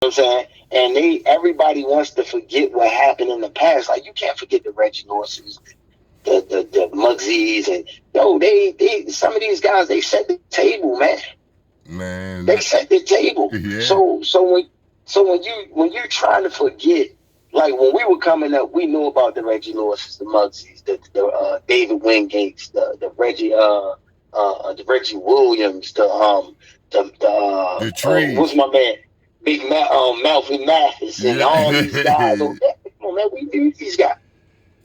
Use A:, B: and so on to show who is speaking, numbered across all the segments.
A: know what I'm saying? And everybody wants to forget what happened in the past. Like, you can't forget the Reggie Lawsons, the Muggsies, and they some of these guys, they set the table, man.
B: Man,
A: They set the table.
B: yeah.
A: So when you trying to forget, like when we were coming up, we knew about the Reggie Lawsons, the Muggsies, the David Wingates, the Reggie Williams,
B: The
A: what's
B: trees.
A: my man, Melvin Mathis, and all these guys.
B: Yeah.
A: Oh, come on, man, we knew these guys.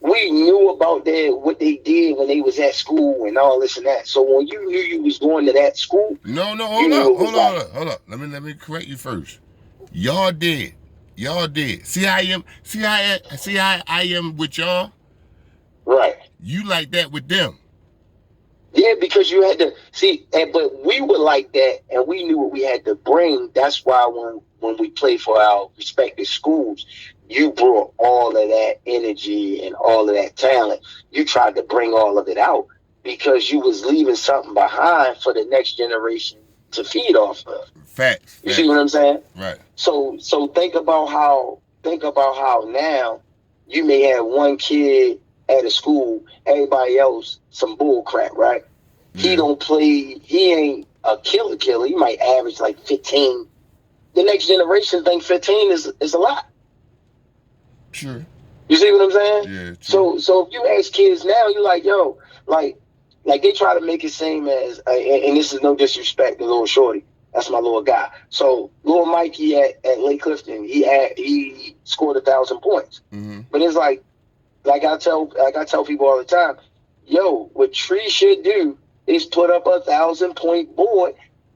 A: We knew about what they did when they was at school and all this and that. So when you knew you was going to that school,
B: No,
A: you
B: hold
A: knew
B: up,
A: it was
B: hold up,
A: like,
B: hold up, hold up. Let me correct you first. Y'all did. Y'all did. See how I am. See how I am with y'all.
A: right.
B: You like that with them.
A: Yeah, because you had to see, but we were like that, and we knew what we had to bring. That's why when we played for our respective schools, you brought all of that energy and all of that talent. You tried to bring all of it out because you was leaving something behind for the next generation to feed off of.
B: Facts,
A: You see what
B: facts.
A: I'm saying?
B: Right.
A: So think about how now you may have one kid at a school, everybody else some bull crap, right? He
B: Yeah.
A: don't play. He ain't a killer. He might average like 15. The next generation think 15 is a lot.
B: True.
A: You see what I'm saying?
B: Yeah. True.
A: So if you ask kids now, you like, yo, like like they try to make it seem as and this is no disrespect to little Shorty. That's my little guy. So little Mikey at Lake Clifton, he scored 1,000 points.
B: Mm-hmm.
A: But it's like I tell people all the time, yo, what Tree should do is put up 1,000 point board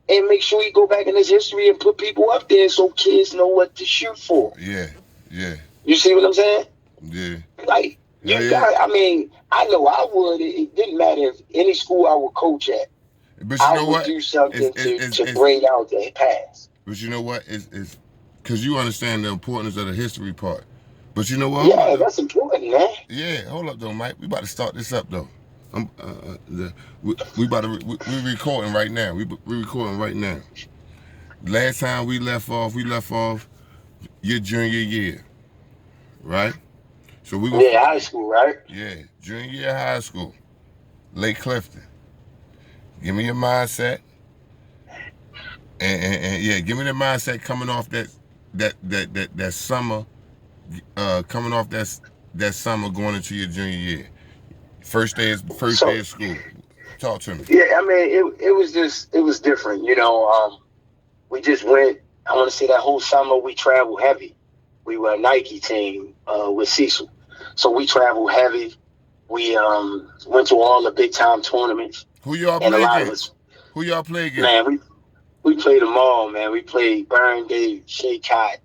A: and make sure you go back in his history and put people up there so kids know what to shoot for.
B: Yeah. Yeah.
A: You see what I'm saying?
B: Yeah.
A: Like
B: Hell
A: you
B: yeah.
A: got. I mean, I know I would. It didn't matter if any school I would coach at,
B: But you
A: I
B: know
A: would
B: what?
A: do
B: It's
A: something
B: it's
A: to
B: it's, it's
A: bring out the past.
B: but you know what? It's because you understand the importance of the history part. But you know what? Hold up
A: Yeah,
B: though.
A: that's important, man.
B: Yeah, hold up though, Mike. We about to start this up though. We about to we recording right now. We recording right now. Last time we left off your junior year, right? So we go,
A: Yeah, high school, right?
B: yeah, junior year of high school, Lake Clifton. Give me your mindset, and yeah, give me the mindset coming off that summer, coming off that summer going into your junior year. First day
A: So
B: of school. Talk to me.
A: yeah, I mean, it was different. We just went. I want to say that whole summer we traveled heavy. We were a Nike team with Cecil, so we traveled heavy. We went to all the big time tournaments,
B: Who y'all
A: and a
B: play
A: lot of
B: against?
A: us,
B: Who y'all play against?
A: man, we played them all, man. We played Burn Dave, Shea Cott,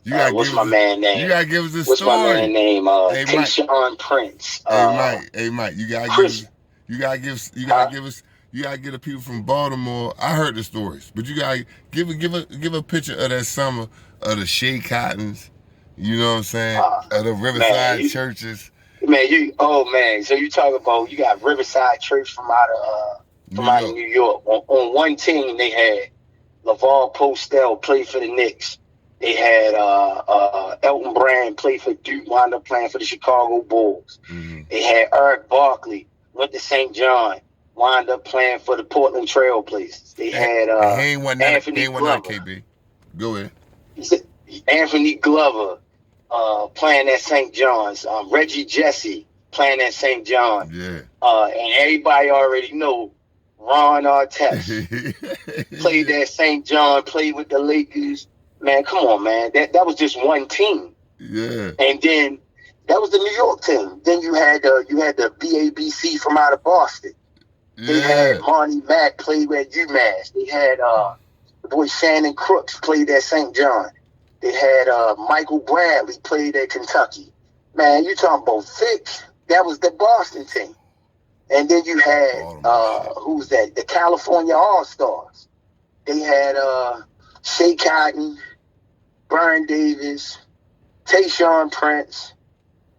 B: You gotta
A: what's
B: give
A: my
B: us.
A: man
B: You
A: name?
B: gotta give us a
A: What's my man
B: story.
A: name?
B: Hey Mike.
A: Tayshaun Prince,
B: Hey Mike. Hey Mike. You gotta give
A: Chris,
B: us. You gotta give. You gotta
A: huh?
B: give us. You gotta get the people from Baltimore. I heard the stories, but you gotta give a picture of that summer of the Shea Cottons. You know what I'm saying?
A: Uh,
B: Of the
A: man,
B: Riverside churches,
A: oh man, so you talk about you got Riverside Church
B: New
A: from out of
B: York.
A: New York. On one team they had LaVar Postel play for the Knicks. They had Elton Brand play for Duke, wound up playing for the Chicago Bulls.
B: Mm-hmm.
A: They had Eric Barkley, went to St. John, wound up playing for the Portland Trail Blazers. They had
B: He ain't won none. He
A: Anthony
B: ain't won none.
A: Glover.
B: KB. Go ahead.
A: Anthony Glover playing at St. John's. Reggie Jesse playing at St. John.
B: Yeah.
A: And everybody already know Ron Artest played at St. John, played with the Lakers. Man, come on, man. That was just one team.
B: Yeah.
A: And then that was the New York team. Then you had the BABC from out of Boston. They had
B: Yeah.
A: Marty Mack played at UMass. They had the boy Shannon Crooks played at St. John. They had Michael Bradley played at Kentucky. Man, you talking about thick? That was the Boston team. And then you had
B: Baltimore shit.
A: who's that? The California All Stars. They had Shea Cotton, Brian Davis, Tayshaun Prince.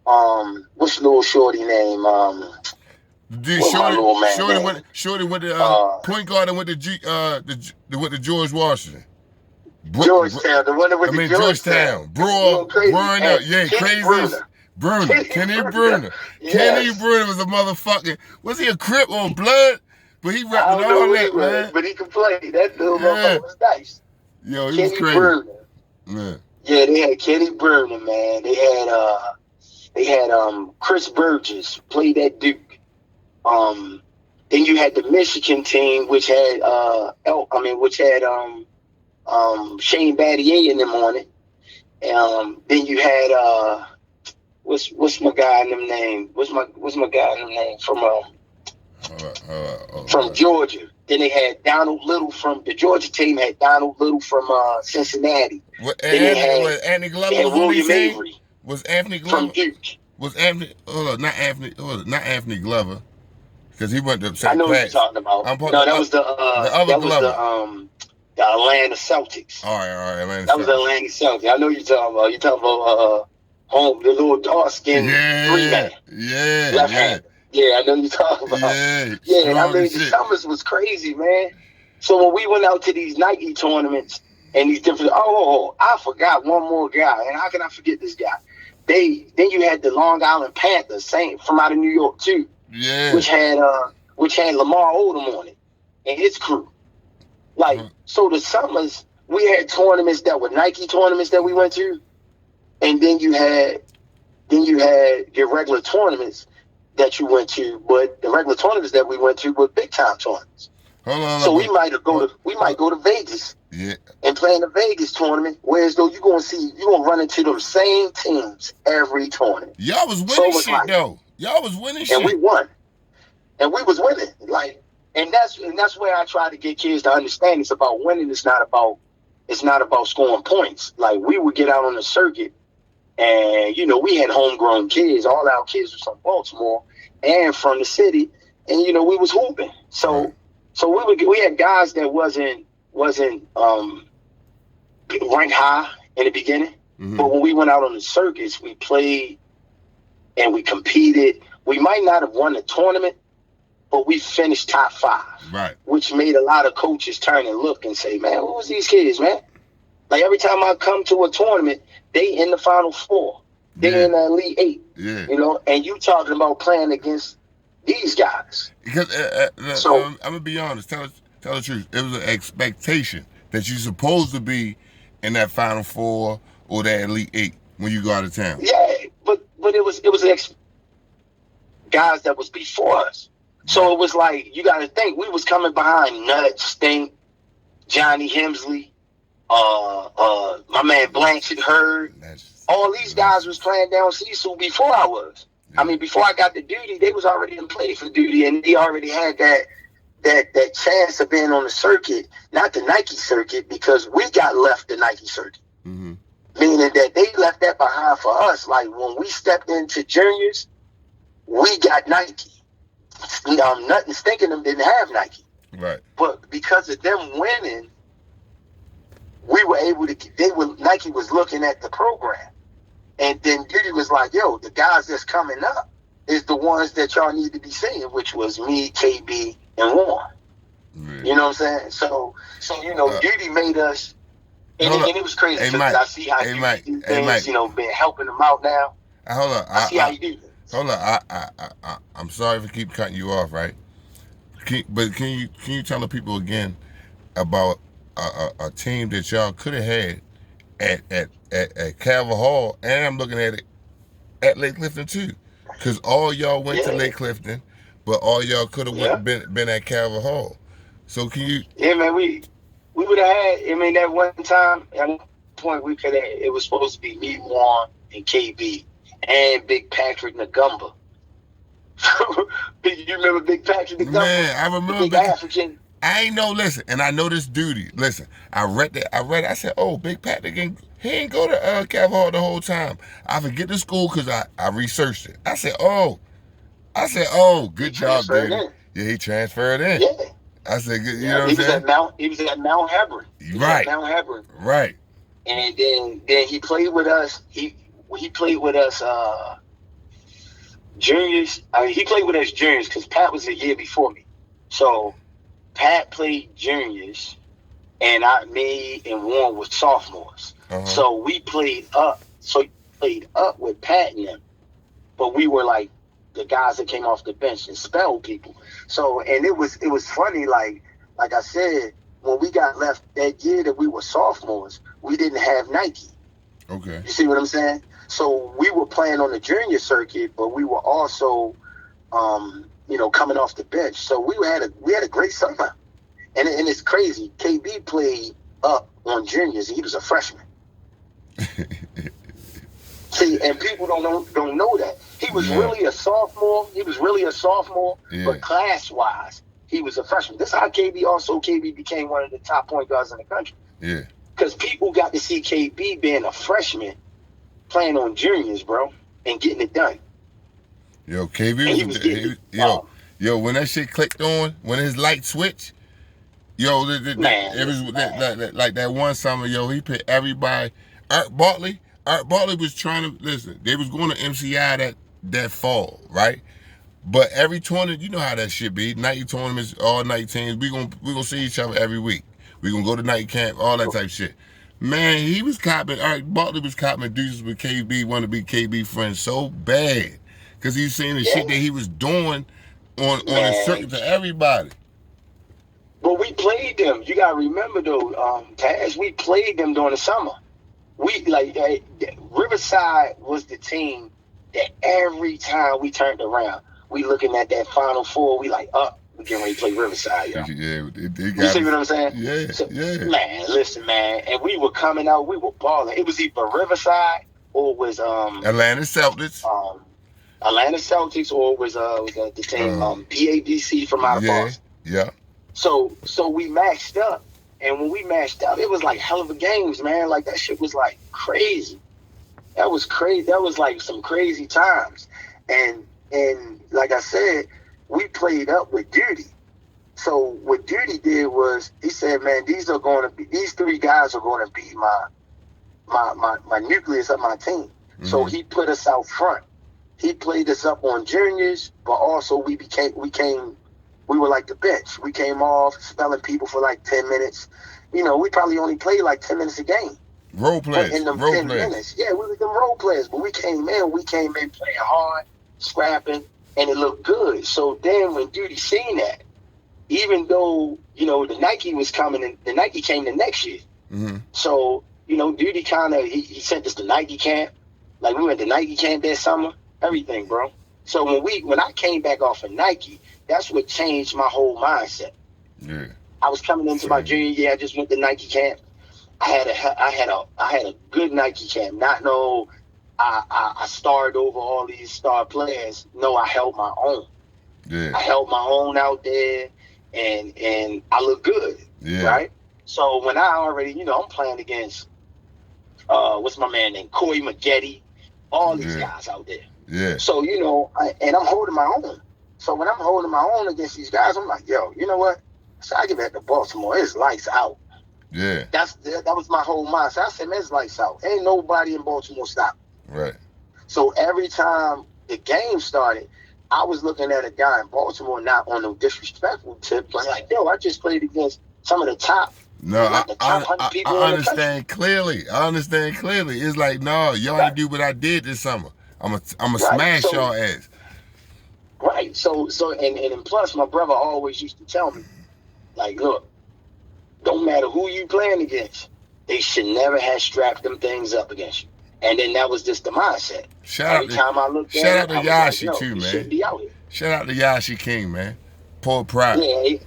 A: What's little shorty name?
B: Dude,
A: What my little man name?
B: Shorty went to
A: Uh,
B: point guard and went to went to George Washington.
A: Georgetown, the one that
B: I
A: went to
B: mean
A: Georgetown.
B: Georgetown.
A: Going crazy.
B: Growing up,
A: And
B: yeah,
A: Kenny
B: craziest.
A: Bruner.
B: Bruner,
A: Kenny
B: Kenny
A: Bruner.
B: Bruner. Kenny
A: Yes.
B: Bruner was a motherfucking. Was he a Crip or Blood? But he
A: I
B: repping
A: don't know
B: all
A: what he
B: that,
A: was,
B: man.
A: but he could play. That little
B: Yeah.
A: motherfucker was nice.
B: Yo, he was
A: Kenny
B: crazy.
A: Bruner.
B: Yeah.
A: Yeah, they had Kenny Bruner, man. They had Chris Burgess played at Duke. Um, then you had the Michigan team, which had Shane Battier in them on it. Then you had what's my guy in them name? What's my guy in them name from Georgia? Then they had Donald Little from the Georgia team. Had Donald Little from Cincinnati.
B: What,
A: Then
B: Anthony
A: they
B: Glover
A: had
B: was on his
A: William
B: team?
A: Avery
B: Was Anthony
A: from
B: Glover?
A: Duke.
B: Was Anthony? Hold on, not Anthony Glover, because he went to
A: I
B: St.
A: know what you're
B: Pat's.
A: talking about.
B: I'm
A: No, that
B: other
A: was
B: Glover.
A: the Atlanta Celtics.
B: All right, Atlanta
A: That was the Atlanta Celtics. I know you're talking about. You're talking about the little dark skinned three man, left hand. Yeah, I know you're talking about.
B: Yeah,
A: I mean the summers was crazy, man. So when we went out to these Nike tournaments and these different, I forgot one more guy, and how can I forget this guy? Then you had the Long Island Panthers, same from out of New York too, which had Lamar Odom on it and his crew. Like so, the summers we had tournaments that were Nike tournaments that we went to, and then you had your regular tournaments that you went to, but the regular tournaments that we went to were big time tournaments. So we might go to Vegas and play in the Vegas tournament, whereas though you're gonna run into those same teams every tournament.
B: Y'all was winning though. Y'all was winning shit.
A: And we won. And we was winning. And that's where I try to get kids to understand it's about winning. It's not about scoring points. Like we would get out on the circuit and we had homegrown kids. All our kids were from Baltimore and from the city, and we was hooping. So we had guys that wasn't ranked high in the beginning, but when we went out on the circuits, we played and we competed. We might not have won the tournament, but we finished top 5,
B: right?
A: Which made a lot of coaches turn and look and say, "Man, what was these kids, man?" Like every time I come to a tournament, they in the Final 4, they in the Elite 8, and you talking about playing against these guys.
B: Because I'm gonna be honest, tell the truth. It was an expectation that you're supposed to be in that Final 4 or that Elite 8 when you go out of town.
A: Yeah, but it was guys that was before us. So it was like you got to think we was coming behind Nut, Stink, Johnny Hemsley, my man Blanchard Hurd. All these guys was playing down Cecil before I was. I mean, before I got the duty, they was already in play for duty, and they already had that chance of being on the circuit, not the Nike circuit, because we got left the Nike circuit. Meaning that they left that behind for us. Like when we stepped into juniors, we got Nike. Nothing stinking them didn't have Nike.
B: Right.
A: But because of them winning, we were able to. Nike was looking at the program, and then Duty was like, "Yo, the guys that's coming up is the ones that y'all need to be seeing," which was me, KB, and Warren.
B: Right.
A: You know what I'm saying? So Duty made us. And it was crazy because I see how you do things, been helping them out now.
B: Hold on.
A: I see how you do things.
B: Hold on. I'm sorry for keep cutting you off, right? But can you tell the people again about a team that y'all could have had at Calvert Hall, and I'm looking at it at Lake Clifton too, because all y'all went to Lake Clifton, but all y'all could have been at Calvert Hall. So can you?
A: Yeah, man, we would have had. I mean, that one time at one point we could have. It was supposed to be me, Juan, and KB, and Big Patrick Nagumba. You remember Big Patrick Nagumba?
B: Man, I remember
A: Big African.
B: I ain't know. Listen, and I know this duty. Listen, I read it. I said, "Oh, Big Patrick, he ain't go to Calvert Hall the whole time." I forget the school because I researched it. I said, "Oh, good job, dude." Yeah, he transferred in.
A: Yeah.
B: I said, "Good." You know what I'm saying?
A: He was at Mount Hebron.
B: Right.
A: Mount Hebron.
B: Right.
A: And then he played with us. He played with us juniors. I mean, he played with us juniors because Pat was a year before me. So Pat played juniors, and me and Warren were sophomores.
B: Uh-huh.
A: So we played up. So we played up with Pat and them, but we were like the guys that came off the bench and spelled people. So and it was funny. Like I said, when we got left that year that we were sophomores, we didn't have Nike.
B: Okay.
A: You see what I'm saying? So we were playing on the junior circuit, but we were also, coming off the bench. So we had a great summer, and it's crazy. KB played up on juniors. He was a freshman. See, and people don't know that he was
B: No.
A: really a sophomore. He was really a sophomore,
B: Yeah.
A: but class wise, he was a freshman. This is how KB became one of the top point guards in the country
B: Yeah.
A: because people got to see KB being a freshman playing on juniors, bro, and getting it done.
B: Yo, KB
A: And
B: was,
A: he was getting it.
B: yo, when that shit clicked on, when his light switched, yo,
A: Man,
B: it was
A: listen, man.
B: like that one summer, yo, he put everybody. Art Bartley was trying to listen. They was going to MCI that fall, right? But every tournament, you know how that shit be. Night tournaments, all night teams. We gonna see each other every week. We gonna go to night camp, all that type of shit. Man, he was copping. Art Bartley was copping deuces with KB. Want to be KB friends so bad because he's seeing the shit that
A: Yeah,
B: he was doing on the
A: man.
B: circuit to everybody.
A: But we played them. You gotta remember though, Taz, we played them during the summer. We Riverside was the team that every time we turned around, we looking at that Final Four. We like, we getting ready to play Riverside, yo.
B: Yeah, they
A: You
B: got
A: see
B: us.
A: what I'm saying?
B: Yeah,
A: So,
B: yeah.
A: man, listen, man, and we were coming out. We were balling. It was either Riverside or it was
B: Atlanta Celtics.
A: um Atlanta Celtics or it was the team BABC from out of
B: Yeah,
A: Boston.
B: yeah,
A: So we matched up, and when we matched up, it was like hell of a games, man. Like that shit was like crazy. That was crazy. That was like some crazy times, and like I said, we played up with Duty. So what Duty did was he said, man, these three guys are going to be my nucleus of my team.
B: Mm-hmm.
A: So he put us out front. He played us up on juniors, but also we were like the bench. We came off spelling people for like 10 minutes. We probably only played like 10 minutes a game.
B: Role
A: But
B: players.
A: in them
B: Role
A: 10
B: players.
A: minutes, yeah, we were them role players. But we came in playing hard, scrapping, and it looked good. So then when Duty seen that, even though, the Nike was coming, and the Nike came the next year.
B: Mm-hmm.
A: So, Duty kind of, he sent us to Nike camp. Like, we went to Nike camp that summer, everything, bro. So when I came back off of Nike, that's what changed my whole mindset.
B: Yeah.
A: I was coming into my junior year. I just went to Nike camp. I had a good Nike camp. Not no, I starred over all these star players. No, I held my own.
B: Yeah.
A: I held my own out there, and I look good,
B: Yeah.
A: right? So when I already, I'm playing against, what's my man named Corey Maggette, all these
B: Yeah.
A: guys out there.
B: Yeah.
A: So and I'm holding my own. So when I'm holding my own against these guys, I'm like, yo, you know what? So I get back to Baltimore. It's lights out.
B: Yeah.
A: That was my whole mindset. I said, man, it's lights out. Ain't nobody in Baltimore stop.
B: Right.
A: So every time the game started, I was looking at a guy in Baltimore, not on no disrespectful tip, but like, yo, I just played against some of the top,
B: No,
A: like the top 100 people
B: I
A: in the country.
B: understand clearly. I understand clearly. It's like, no, y'all ain't do what I did this summer. I'm a
A: Right.
B: smash
A: So-
B: y'all ass.
A: Right. So and plus, my brother always used to tell me, like, look, don't matter who you playing against, they should never have strapped them things up against you. And then that was just the mindset.
B: Shout
A: Every time I looked
B: shout
A: at
B: out
A: it,
B: to
A: I was like,
B: Yashi
A: yo,
B: too,
A: he
B: man.
A: shouldn't be out here.
B: Shout out to Yashi King, man. Paul Pride.
A: Yeah,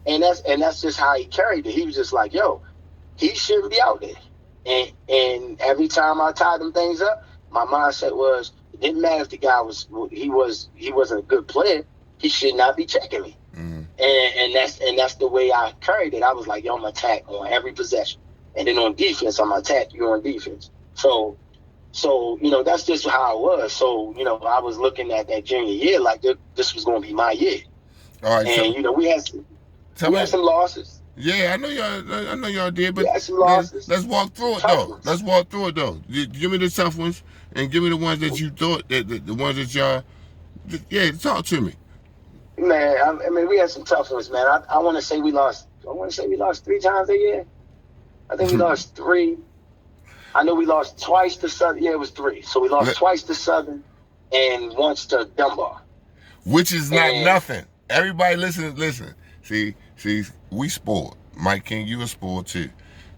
A: and that's just how he carried it. He was just like, yo, he shouldn't be out there. And every time I tied them things up, my mindset was it didn't matter if the guy wasn't a good player. He should not be checking me.
B: Mm-hmm.
A: And that's the way I carried it. I was like, yo, I'm gonna attack on every possession, and then on defense, I'm gonna attack you on defense. So that's just how I was. So I was looking at that junior year like this was gonna be my year.
B: All right,
A: And we had some losses.
B: Yeah, I know y'all did, but
A: We had some losses.
B: let's walk through it
A: Tough
B: though.
A: ones.
B: Let's walk through it though. Give me the tough ones and give me the ones that you thought that the ones that y'all. Yeah, talk to me.
A: Man, I mean, we had some tough ones, man. I want to say we lost I want to say we lost 3 times that year. I think we lost 3. I know we lost twice to Southern. Yeah, it was 3. So we lost twice to Southern and once to Dunbar.
B: Which is not
A: And
B: nothing. Everybody listen. See, we spoiled. Mike King, you a spoiled too.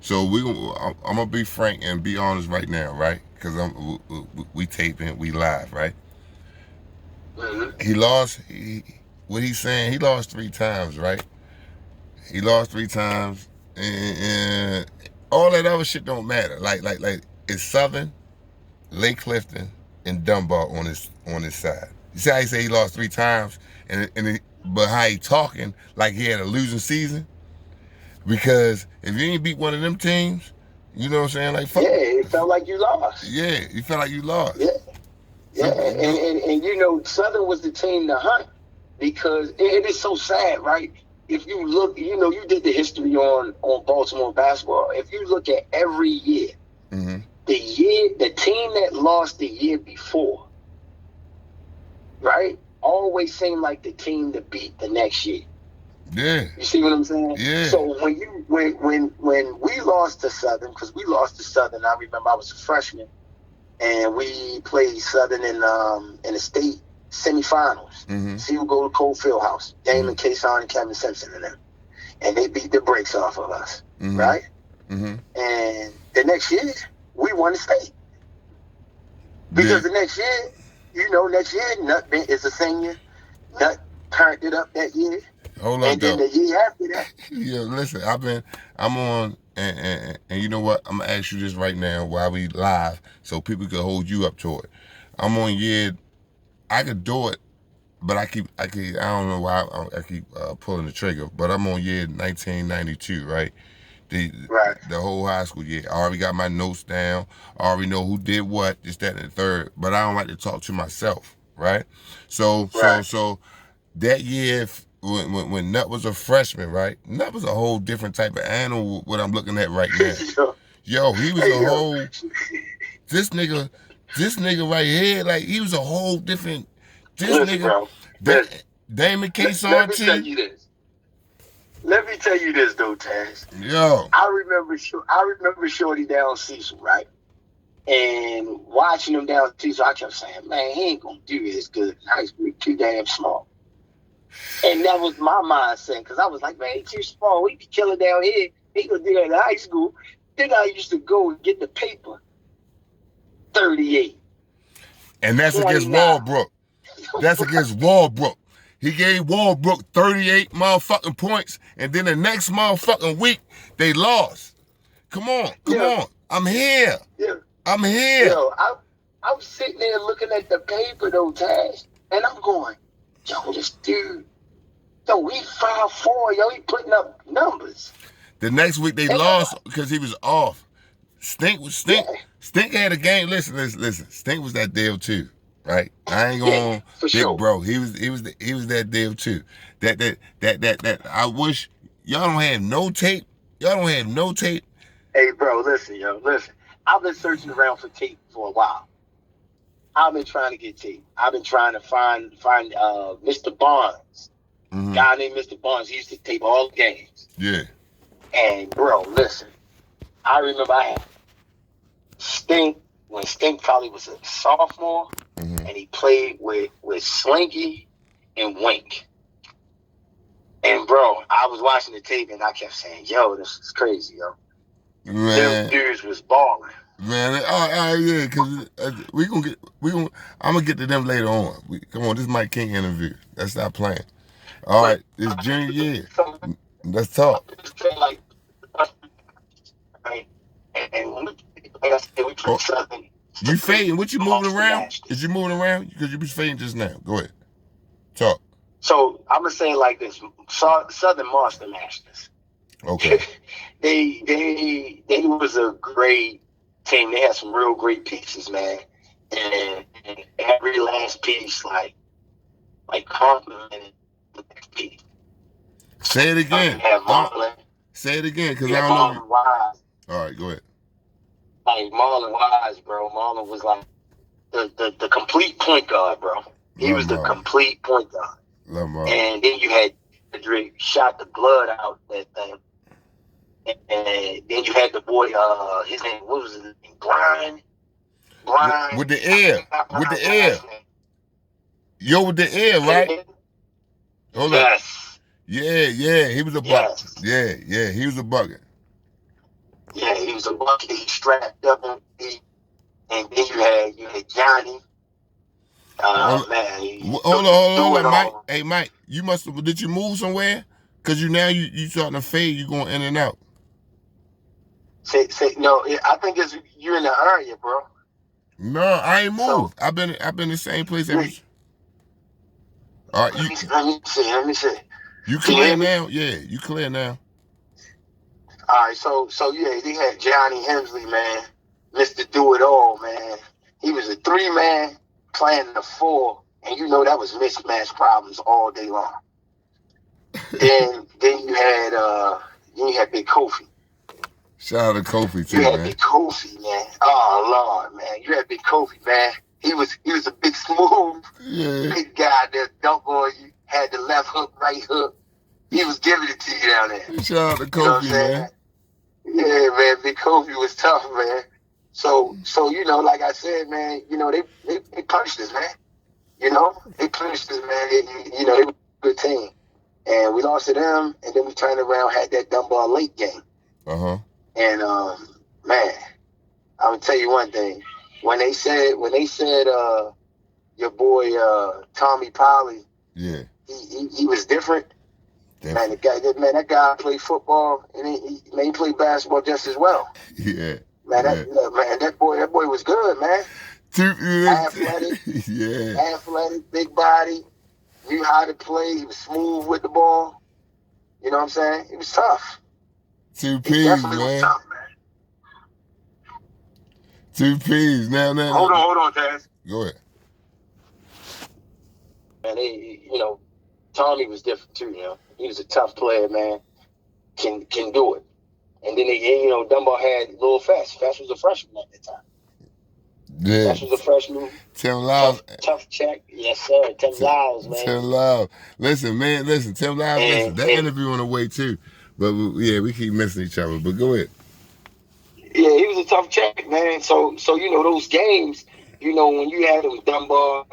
B: So I'm gonna be frank and be honest right now, right? Because we taping, we live, right? He lost. What he's saying, he lost 3 times, right? He lost 3 times, and all that other shit don't matter. Like it's Southern, Lake Clifton, and Dunbar on his side. You see how he say he lost 3 times, but how he talking like he had a losing season? Because if you ain't beat one of them teams, you know what I'm saying? Like fuck.
A: Yeah, it felt like you lost.
B: Yeah, you felt like you lost.
A: Yeah, yeah, and you know, Southern was the team to hunt because it is so sad, right? If you look, you know, you did the history on Baltimore basketball. If you look at every year, the team that lost the year before, right, always seemed like the team to beat the next year.
B: Yeah.
A: You see what I'm saying?
B: Yeah.
A: So when we lost to Southern, because we lost to Southern, I remember I was a freshman, and we played Southern in the state semifinals. So you would go to Cole Fieldhouse, Damon Kason and Kevin Simpson and them, and they beat the brakes off of us, right? And the next year we won the state because the next year, you know, Nut is a senior. Nut turned it up that year.
B: Hold on,
A: and then the year after that.
B: Yeah, listen, I'm on, and you know what? I'm gonna ask you this right now while we live, so people can hold you up to it. I'm on year, I could do it, but I don't know why I keep pulling the trigger, but I'm on year 1992, right? The whole high school year. I already got my notes down. I already know who did what, this, that, and the third. But I don't like to talk to myself, right? So that year, when Nut was a freshman, right? Nut was a whole different type of animal. What I'm looking at right now, yo, he was a whole. This nigga right here, like he was a whole different.
A: Bro,
B: Damon Kason
A: let me tell you this. Let me tell you this though, Taz.
B: Yo,
A: I remember Shorty down Cecil, right? And watching him down Cecil, I kept saying, man, he ain't gonna do this good in high school. He's too damn small. And that was my mindset, because I was like, man, he's too small. He be killing down here. He gonna do that in high school. Then I used to go and get the paper. 38.
B: And that's 29. Against Walbrook. That's against Walbrook. He gave Walbrook 38 motherfucking points, and then the next motherfucking week, they lost. Come on. I'm here.
A: Yeah.
B: I'm here.
A: Yo, I'm sitting there looking at the paper, though, Tash, and I'm going, yo, this dude, yo, he 5'4", yo, he putting up numbers.
B: The next week, they lost because he was off. Stink had a game. Listen. Stink was that deal, too. Right, I ain't going big sure. Bro. He was that deal too. That I wish y'all don't have no tape.
A: Hey, bro, listen. I've been searching around for tape for a while. I've been trying to get tape. I've been trying to find Mr. Barnes, guy named Mr. Barnes. He used to tape all the games.
B: Yeah.
A: And bro, listen, I remember I had Stink when Stink probably was a sophomore. And he played with Slinky and Wink. And bro, I was watching the tape and I kept saying, yo, this is crazy, yo.
B: Man.
A: Them dudes was balling.
B: Man, yeah, because I'm gonna get to them later on. Come on, this is Mike King interview. Let's stop playing. All right, it's junior year. Let's talk.
A: And like I said, we played Southern.
B: You fading? What you moving around? Is you moving around? Because you was fading just now. Go ahead. Talk.
A: So I'm gonna say it like this: Southern Monster Masters.
B: Okay.
A: they was a great team. They had some real great pieces, man. And every last piece, like complimented the next piece.
B: Say it again. Say it again, because I don't know.
A: Wise.
B: All right, go ahead.
A: Like Marlon Wise, bro. Marlon was like the complete point guard, bro. He was the complete point guard.
B: Love Marlon.
A: And then you had Drake shot the blood out that And then you had the boy, his name, what was his name?
B: With the
A: I
B: air,
A: forgot
B: with the
A: his
B: air,
A: last name.
B: yo, with the air,
A: Say it
B: right?
A: again?
B: Hold up.
A: Yes.
B: Yeah, yeah, he was a buck.
A: Yes.
B: Yeah, yeah, he was a bucket.
A: Yeah, he was a bucket. He strapped up and then you had Johnny.
B: Hold,
A: Man, he
B: hold
A: do
B: on,
A: it
B: Mike.
A: all.
B: Hey, Mike, you must have. Did you move somewhere? Cause you starting to fade. You going in and out.
A: Say no. I think it's you're in the area, bro.
B: No, I ain't
A: So
B: moved. I've been the same place
A: you,
B: every. All right,
A: let me see.
B: you
A: Can you
B: clear
A: hear me?
B: now? Yeah, you clear now.
A: All right. So yeah, they had Johnny Hemsley, man, Mister Do It All, man. He was a 3-man playing the 4, and that was mismatch problems all day long. Then you had Big Kofi.
B: Shout out to Kofi
A: You
B: too,
A: had
B: man.
A: Big Kofi, man. Oh Lord, man. You had Big Kofi, man. He was a big smooth,
B: Yeah.
A: big guy that dunk on you, had the left hook, right hook. He was giving it to you down there.
B: Shout out to
A: You know what I'm
B: Kofi,
A: saying?
B: man.
A: Yeah, man. Big Kofi was tough, man. So like I said, man, they punished us, man. They punished us, man. They were a good team. And we lost to them, and then we turned around, had that Dunbar late game.
B: Uh-huh.
A: And man, I'm gonna tell you one thing. When they said your boy Tommy Polly,
B: Yeah.
A: he was different. Man,
B: Definitely.
A: that guy played football and he played basketball just as well.
B: Yeah.
A: Man,
B: Yeah.
A: that boy was good, man. Athletic,
B: Yeah.
A: big body, knew how to play. He was smooth with the ball. You know what I'm saying? He was tough.
B: Two
A: He
B: P's,
A: definitely was
B: man.
A: tough, man.
B: Two P's. Now.
A: Hold on, Taz.
B: Go ahead.
A: Man, Tommy was different too. He was a tough player, man. Can do it. And then Dunbar had Lil Fast. Fast was a freshman at the time.
B: Yeah.
A: Fast was a freshman.
B: Tim Lyles.
A: Tough check. Yes, sir. Tim Lyles, man.
B: Tim Lyles. Listen, man. Listen, Tim Lyles.
A: And,
B: Listen, that
A: and
B: interview on the way too. But we keep missing each other. But go ahead.
A: yeah, he was a tough check, man. So those games, when you had them Dunbar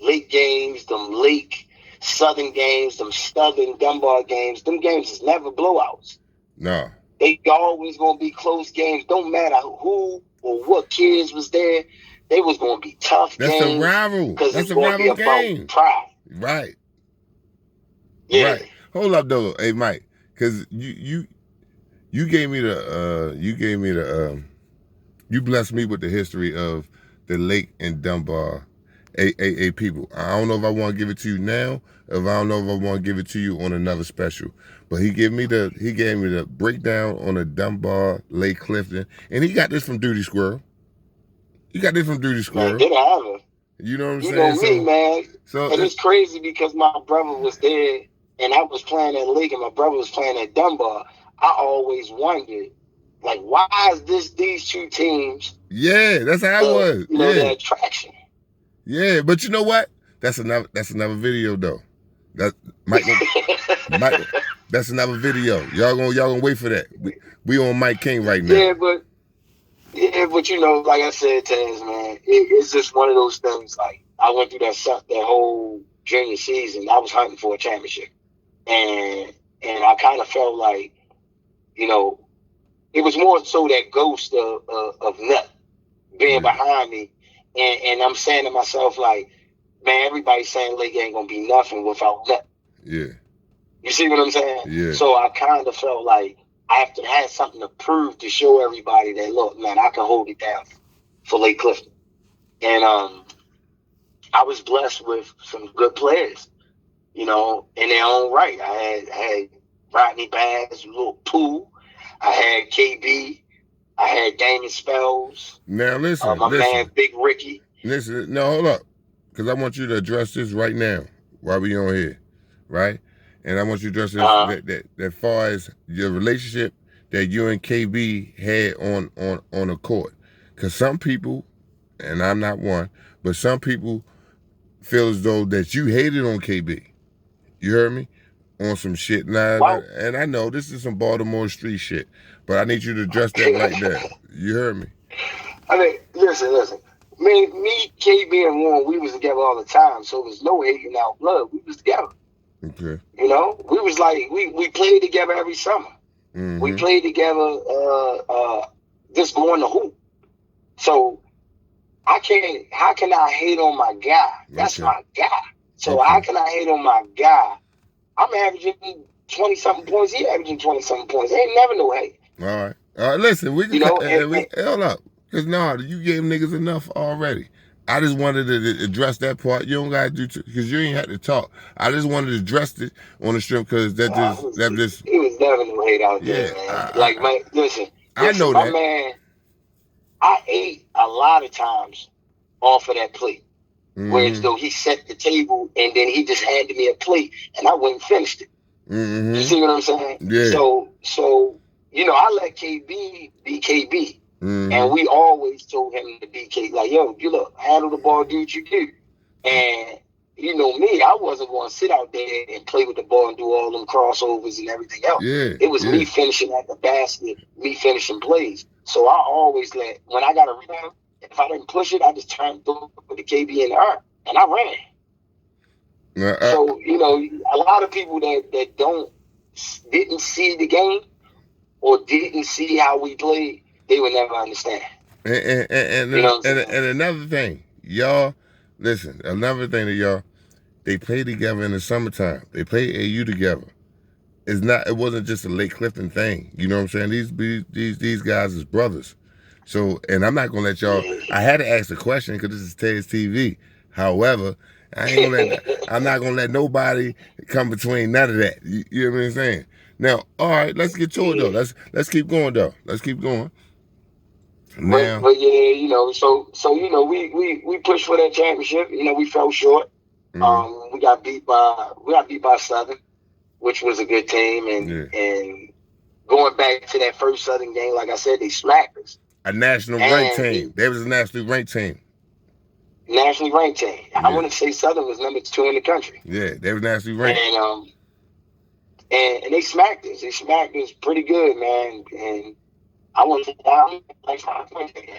A: late games, them Lake Southern games, them Southern Dunbar games, them games is never blowouts.
B: No.
A: They always gonna be close games. Don't matter who or what kids was there. They was gonna be tough
B: That's a
A: games
B: rival.
A: because
B: That's
A: it's
B: a
A: gonna be
B: rival
A: about
B: game.
A: pride.
B: Right.
A: Yeah.
B: Right. Hold up though, hey Mike, because you gave me the you blessed me with the history of the Lake and Dunbar A people. I don't know if I want to give it to you now, if I don't know if I want to give it to you on another special. But he gave me the breakdown on the Dunbar Lake Clifton, and he got this from Duty Squirrel. He got this from Duty
A: Man,
B: Squirrel.
A: did I ever?
B: You know what I'm
A: You know
B: saying?
A: me, man.
B: So
A: And it's crazy because my brother was there and I was playing at Lake and my brother was playing at Dunbar. I always wondered, like, why is these two teams
B: yeah, that's how I was.
A: the
B: Yeah,
A: attraction?
B: yeah. But you know what? That's another video though. That Mike. Mike, that's another video. Y'all gonna wait for that. We on Mike King right now.
A: But like I said, Taz, man, it's just one of those things. Like I went through that whole junior season. I was hunting for a championship, and I kind of felt like, it was more so that ghost of Nut being
B: Yeah,
A: behind me, and I'm saying to myself like, man, everybody's saying Lake ain't gonna be nothing without Nut.
B: yeah,
A: You see what I'm saying?
B: yeah.
A: So I kind of felt like I have to have something to prove to show everybody that, look, man, I can hold it down for Lake Clifton. And I was blessed with some good players, in their own right. I had Rodney Bass, Lil Pooh, I had KB, I had Damon Spells,
B: Now
A: my man Big Ricky.
B: listen. No, hold up, because I want you to address this right now while we on here, right? And I want you to address this that far as your relationship that you and KB had on the court, because some people, and I'm not one, but some people feel as though that you hated on KB. You heard me? on some shit. Now,
A: Why?
B: and I know this is some Baltimore street shit, but I need you to address that right there. You heard me?
A: I mean, listen. Me, KB, and Warren, we was together all the time, so there's no hating out blood. We was together.
B: Okay.
A: You know, we was like we played together every summer. We
B: Mm-hmm.
A: played together just going to hoop. So I can't. How can I hate on my guy? That's
B: Okay.
A: my guy. So how
B: Okay.
A: can I hate on my guy? I'm averaging 20 something points. He averaging 20 something points. Ain't never no hate.
B: All right. Listen, we can
A: You know,
B: hold up, cause no, you gave niggas enough already. I just wanted to address that part. You don't gotta do because you ain't had to talk. I just wanted to address it on the stream because
A: it was never no hate out there,
B: yeah.
A: man. Like man,
B: I
A: listen,
B: know
A: my
B: that.
A: man. I ate a lot of times off of that plate. Whereas
B: Mm-hmm.
A: though he set the table and then he just handed me a plate and I went and finished it. You
B: Mm-hmm.
A: see what I'm saying?
B: Yeah.
A: So I let KB be KB,
B: Mm-hmm.
A: and we always told him to be KB. Like, yo, you look, handle the ball, do what you do. And you know me, I wasn't going to sit out there and play with the ball and do all them crossovers and everything else.
B: Yeah.
A: It was
B: Yeah.
A: me finishing at the basket, me finishing plays. So I always when I got a rebound, if I didn't push it, I just turned through with the KB in the arm, and I ran.
B: Uh,
A: So a lot of people that didn't see the game or didn't see how we played, they would never understand. You know what I'm saying?
B: and another thing, y'all, listen. Another thing that y'all, they play together in the summertime. They play AU together. It's not. It wasn't just a Lake Clifton thing. You know what I'm saying? These guys is brothers. So, and I'm not gonna let y'all.
A: Yeah.
B: I had to ask the question because this is Ted's TV. However, I ain't gonna let. I'm not gonna let nobody come between none of that. You know what I'm saying? Now, all right, let's get to it though.
A: Yeah.
B: Let's keep going though. Let's keep going. Now,
A: But yeah, so we pushed for that championship. We fell short.
B: mm,
A: We got beat by Southern, which was a good team,
B: yeah,
A: and going back to that first Southern game, like I said, they smacked us,
B: a national ranked
A: and
B: team. They was a nationally ranked team.
A: nationally ranked team. I
B: Yeah,
A: want to say Southern was number 2 in the country,
B: yeah, they was nationally ranked.
A: and they smacked us. They smacked us pretty good, man. And I want to down like 5 points again.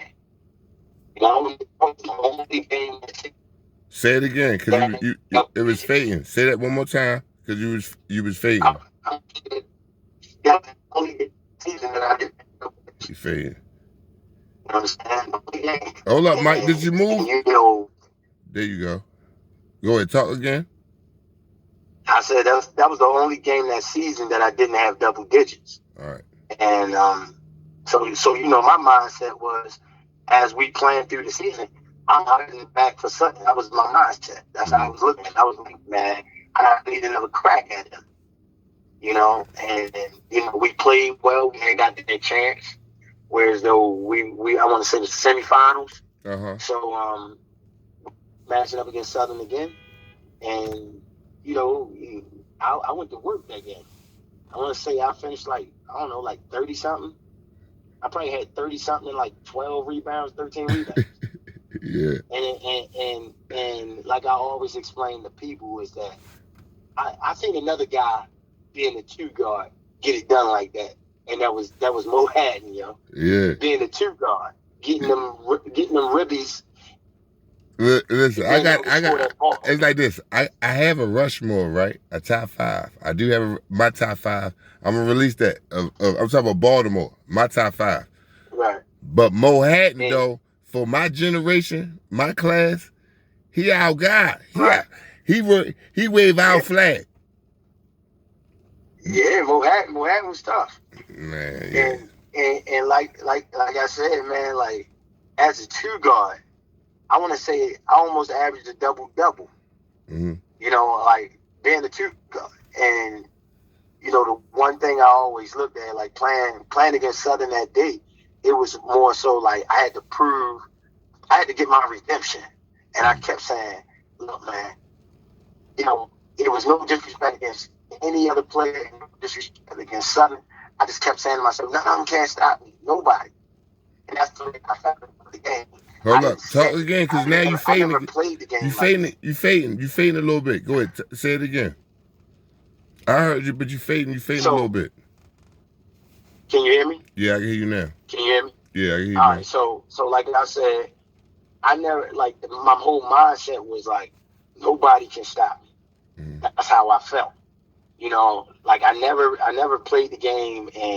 A: That was the only game
B: Say it again, cause
A: that
B: it was fading. Say that one more time, cause you was
A: I,
B: fading.
A: I, that was the only season that I didn't
B: You fading.
A: understand the only game.
B: Hold up, Mike. Did you
A: And
B: move? There you go. Go ahead, talk again.
A: I said that was the only game that season that I didn't have double digits.
B: All right.
A: And so my mindset was as we planned through the season, I'm hunting back for something. That was my mindset. That's how I
B: Mm-hmm.
A: was looking. I was like, man, I need another crack at them. And we played well. We ain't got that chance. Whereas though I want to say the semifinals.
B: Uh huh.
A: So matching up against Southern again, and you know, I went to work that game. I want to say I finished like I don't know, like 30 something. I probably had 30 something and like 12 rebounds, 13 rebounds.
B: Yeah.
A: And like I always explain to people is that I think another guy being a 2 guard get it done like that. And that was Mo Hatton,
B: Yeah.
A: being a 2 guard, getting them ribbies
B: Listen,
A: and being able to
B: I
A: score
B: got.
A: that ball.
B: It's like this. I have a Rushmore, right? A top 5. I do have my top 5. I'm gonna release that. I'm talking about Baltimore. My top 5.
A: Right.
B: But Mo Hatton,
A: And
B: though, for my generation, my class, he our guy.
A: right.
B: He wave our
A: Yeah.
B: flag.
A: Yeah, Mo Hatton was tough.
B: Man, yeah.
A: And like I said, man, like as a 2 guard, I want to say I almost averaged a double.
B: Mm-hmm.
A: Like being a 2 guard, and the one thing I always looked at, like playing against Southern that day, it was more so like I had to get my redemption, and I kept saying, look, man, it was no disrespect against any other player, no disrespect against Southern. I just kept saying to myself, none of them can't stop me, nobody. And that's the way I felt about the game. I
B: Hold up.
A: didn't
B: Talk
A: set it.
B: again, because now you
A: I never
B: fading.
A: played the
B: You
A: game like
B: fading
A: that.
B: it. You fading. You fading a little bit. Go ahead. Say it again. I heard you, but you fading a little
A: So
B: bit.
A: can you hear me?
B: Yeah, I can hear you now.
A: Can you hear me?
B: Yeah, I can hear you
A: All
B: now.
A: right. So like I said, I never like my whole mindset was like nobody can stop me.
B: Mm-hmm.
A: That's how I felt. Like I never played the game and